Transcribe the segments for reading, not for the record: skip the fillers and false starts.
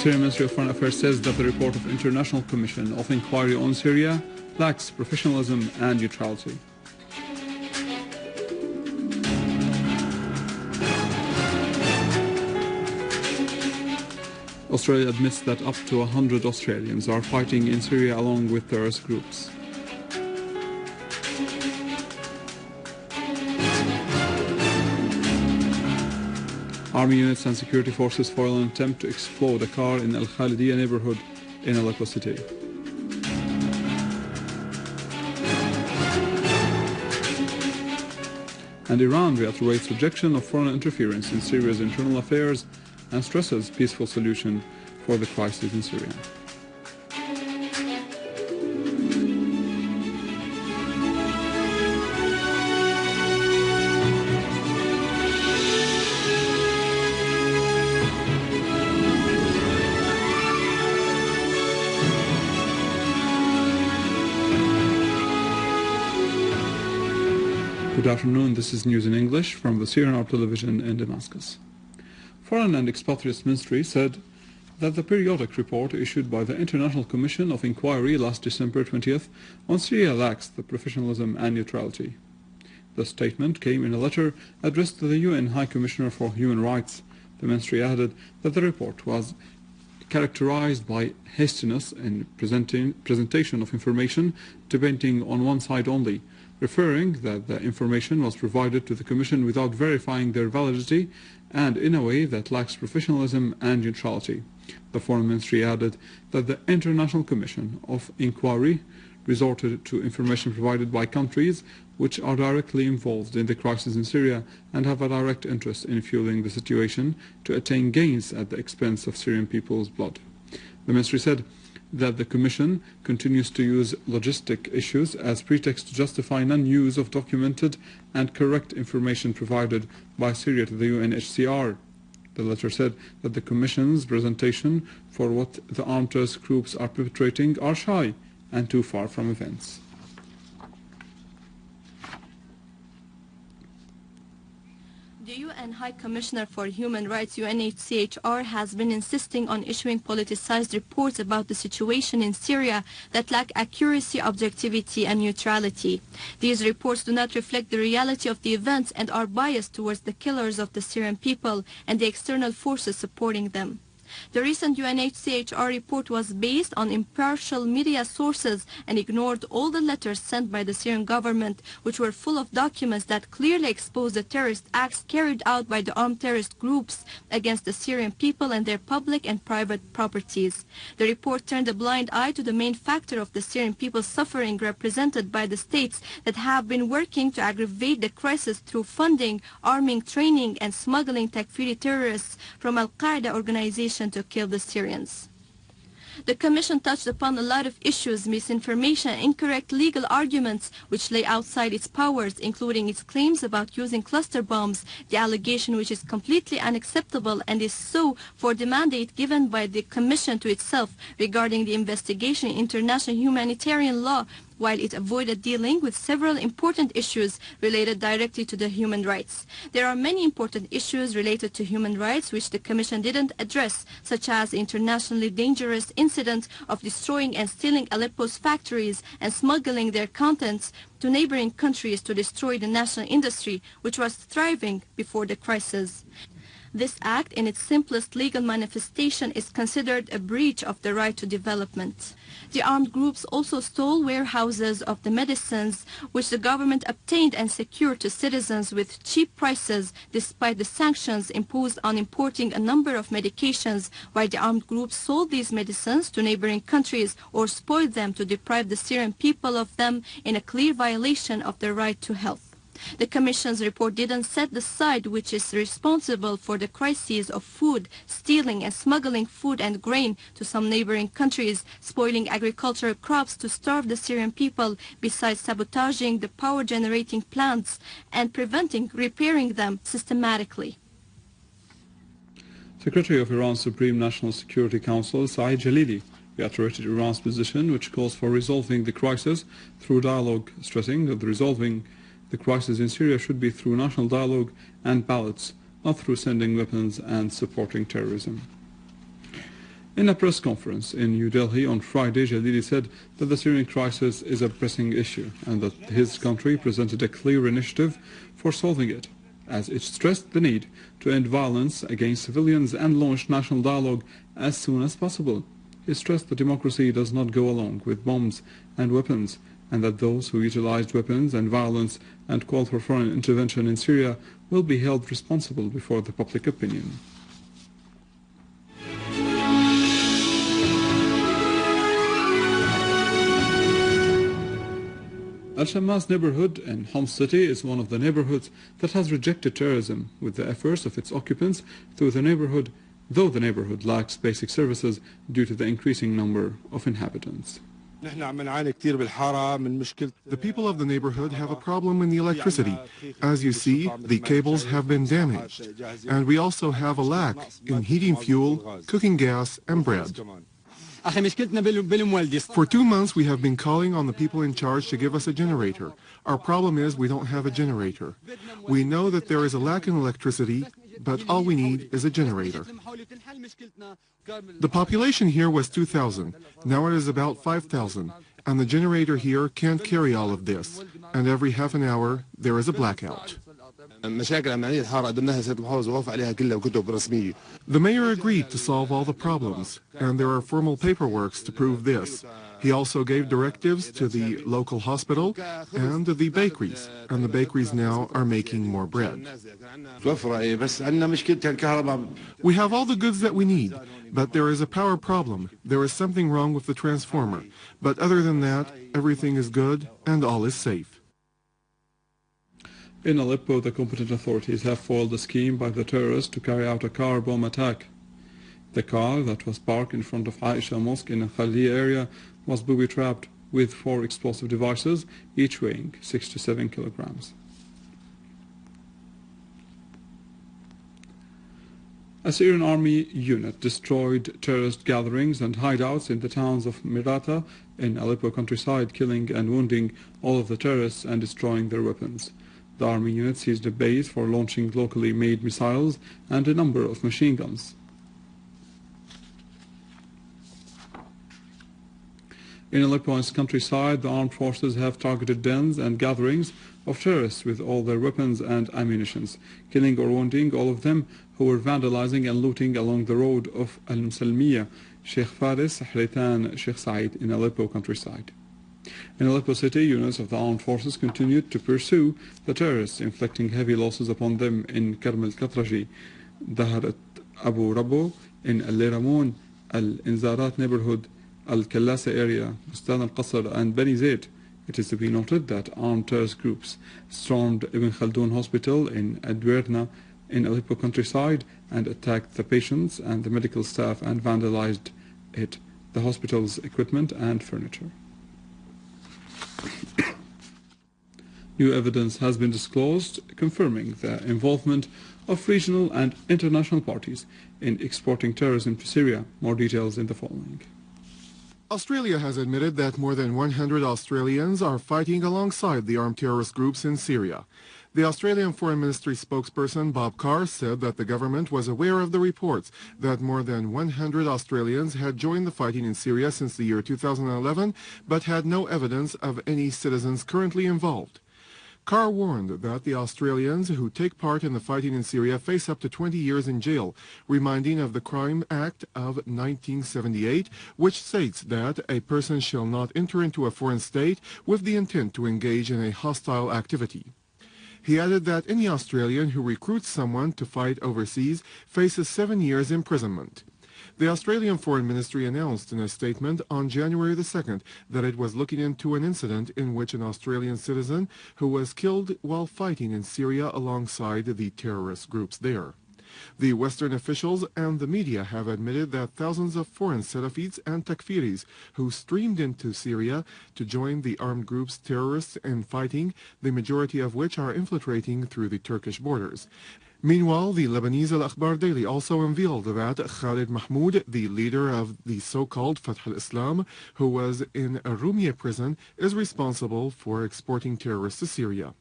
Syrian Ministry of Foreign Affairs says that the report of International Commission of Inquiry on Syria lacks professionalism and neutrality. Australia admits that up to 100 Australians are fighting in Syria along with terrorist groups. Army units and security forces foil an attempt to explode a car in Al-Khalidiyya neighborhood in Aleppo city. And Iran reiterates rejection of foreign interference in Syria's internal affairs and stresses peaceful solution for the crisis in Syria. Good afternoon, this is news in English from the Syrian Arab Television in Damascus. Foreign and Expatriates Ministry said that the periodic report issued by the International Commission of Inquiry last December 20th on Syria lacks the professionalism and neutrality. The statement came in a letter addressed to the UN High Commissioner for Human Rights. The ministry added that the report was characterized by hastiness in presentation of information depending on one side only, referring that the information was provided to the Commission without verifying their validity and in a way that lacks professionalism and neutrality. The Foreign Ministry added that the International Commission of Inquiry resorted to information provided by countries which are directly involved in the crisis in Syria and have a direct interest in fueling the situation to attain gains at the expense of Syrian people's blood. The ministry said that the Commission continues to use logistic issues as pretext to justify non-use of documented and correct information provided by Syria to the UNHCR. The letter said that the Commission's presentation for what the armed terrorist groups are perpetrating are shy and too far from events. The UN High Commissioner for Human Rights, UNHCR, has been insisting on issuing politicized reports about the situation in Syria that lack accuracy, objectivity, and neutrality. These reports do not reflect the reality of the events and are biased towards the killers of the Syrian people and the external forces supporting them. The recent UNHCR report was based on impartial media sources and ignored all the letters sent by the Syrian government, which were full of documents that clearly exposed the terrorist acts carried out by the armed terrorist groups against the Syrian people and their public and private properties. The report turned a blind eye to the main factor of the Syrian people's suffering, represented by the states that have been working to aggravate the crisis through funding, arming, training, and smuggling Takfiri terrorists from Al-Qaeda organization to kill the Syrians. The Commission touched upon a lot of issues, misinformation, incorrect legal arguments which lay outside its powers, including its claims about using cluster bombs, the allegation which is completely unacceptable and is so for the mandate given by the Commission to itself regarding the investigation in international humanitarian law, while it avoided dealing with several important issues related directly to the human rights. There are many important issues related to human rights which the Commission didn't address, such as the internationally dangerous incident of destroying and stealing Aleppo's factories and smuggling their contents to neighboring countries to destroy the national industry, which was thriving before the crisis. This act, in its simplest legal manifestation, is considered a breach of the right to development. The armed groups also stole warehouses of the medicines which the government obtained and secured to citizens with cheap prices, despite the sanctions imposed on importing a number of medications, while the armed groups sold these medicines to neighboring countries or spoiled them to deprive the Syrian people of them in a clear violation of their right to health. The Commission's report didn't set the side which is responsible for the crises of food, stealing and smuggling food and grain to some neighboring countries, spoiling agricultural crops to starve the Syrian people, besides sabotaging the power-generating plants and preventing repairing them systematically. Secretary of Iran's Supreme National Security Council, Saeed Jalili, reiterated Iran's position, which calls for resolving the crisis through dialogue, stressing that resolving the crisis in Syria should be through national dialogue and ballots, not through sending weapons and supporting terrorism. In a press conference in New Delhi on Friday, Jalili said that the Syrian crisis is a pressing issue and that his country presented a clear initiative for solving it, as it stressed the need to end violence against civilians and launch national dialogue as soon as possible. He stressed that democracy does not go along with bombs and weapons, and that those who utilized weapons and violence and called for foreign intervention in Syria will be held responsible before the public opinion. Al-Shamas neighborhood in Homs city is one of the neighborhoods that has rejected terrorism with the efforts of its occupants though the neighborhood lacks basic services due to the increasing number of inhabitants. The people of the neighborhood have a problem in the electricity. As you see, the cables have been damaged. And we also have a lack in heating fuel, cooking gas, and bread. For 2 months, we have been calling on the people in charge to give us a generator. Our problem is we don't have a generator. We know that there is a lack in electricity, but all we need is a generator. The population here was 2,000. Now it is about 5,000. And the generator here can't carry all of this. And every half an hour, there is a blackout. The mayor agreed to solve all the problems, and there are formal paperworks to prove this. He also gave directives to the local hospital and the bakeries, and the bakeries now are making more bread. We have all the goods that we need, but there is a power problem. There is something wrong with the transformer. But other than that, everything is good and all is safe. In Aleppo, the competent authorities have foiled a scheme by the terrorists to carry out a car bomb attack. The car that was parked in front of Aisha Mosque in the Khali area was booby-trapped with 4 explosive devices, each weighing 6 to 7 kilograms. A Syrian army unit destroyed terrorist gatherings and hideouts in the towns of Mirata in Aleppo countryside, killing and wounding all of the terrorists and destroying their weapons. The army unit seized a base for launching locally made missiles and a number of machine guns. In Aleppo's countryside, the armed forces have targeted dens and gatherings of terrorists with all their weapons and ammunitions, killing or wounding all of them who were vandalizing and looting along the road of Al-Musalmiya, Sheikh Faris, Hritan, Sheikh Said in Aleppo countryside. In Aleppo city, units of the armed forces continued to pursue the terrorists, inflicting heavy losses upon them in Karm al-Katraji, Daharat Abu Rabo, in Al-Liramoun, Al-Inzarat neighborhood, Al-Kallasa area, Bustan al-Qasr, and Bani Zayd. It is to be noted that armed terrorist groups stormed Ibn Khaldun hospital in Adwerna in Aleppo countryside and attacked the patients and the medical staff and vandalized the hospital's equipment and furniture. New evidence has been disclosed confirming the involvement of regional and international parties in exporting terrorism to Syria. More details in the following. Australia has admitted that more than 100 Australians are fighting alongside the armed terrorist groups in Syria. The Australian Foreign Ministry spokesperson Bob Carr said that the government was aware of the reports that more than 100 Australians had joined the fighting in Syria since the year 2011, but had no evidence of any citizens currently involved. Carr warned that the Australians who take part in the fighting in Syria face up to 20 years in jail, reminding of the Crime Act of 1978, which states that a person shall not enter into a foreign state with the intent to engage in a hostile activity. He added that any Australian who recruits someone to fight overseas faces 7 years imprisonment. The Australian Foreign Ministry announced in a statement on January the 2nd that it was looking into an incident in which an Australian citizen who was killed while fighting in Syria alongside the terrorist groups there. The Western officials and the media have admitted that thousands of foreign Salafites and Takfiris who streamed into Syria to join the armed groups terrorists in fighting, the majority of which are infiltrating through the Turkish borders. Meanwhile, the Lebanese Al-Akhbar Daily also unveiled that Khalid Mahmoud, the leader of the so-called Fatah al-Islam, who was in a Rumiyah prison, is responsible for exporting terrorists to Syria.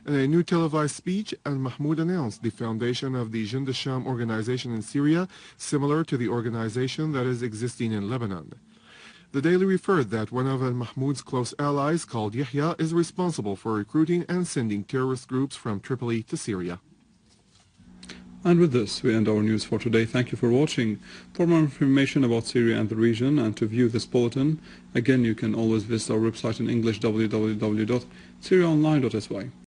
In a new televised speech, al-Mahmoud announced the foundation of the Jund al-Sham organization in Syria, similar to the organization that is existing in Lebanon. The Daily referred that one of al-Mahmoud's close allies, called Yahya, is responsible for recruiting and sending terrorist groups from Tripoli to Syria. And with this, we end our news for today. Thank you for watching. For more information about Syria and the region, and to view this bulletin, again, you can always visit our website in English, www.syriaonline.sy.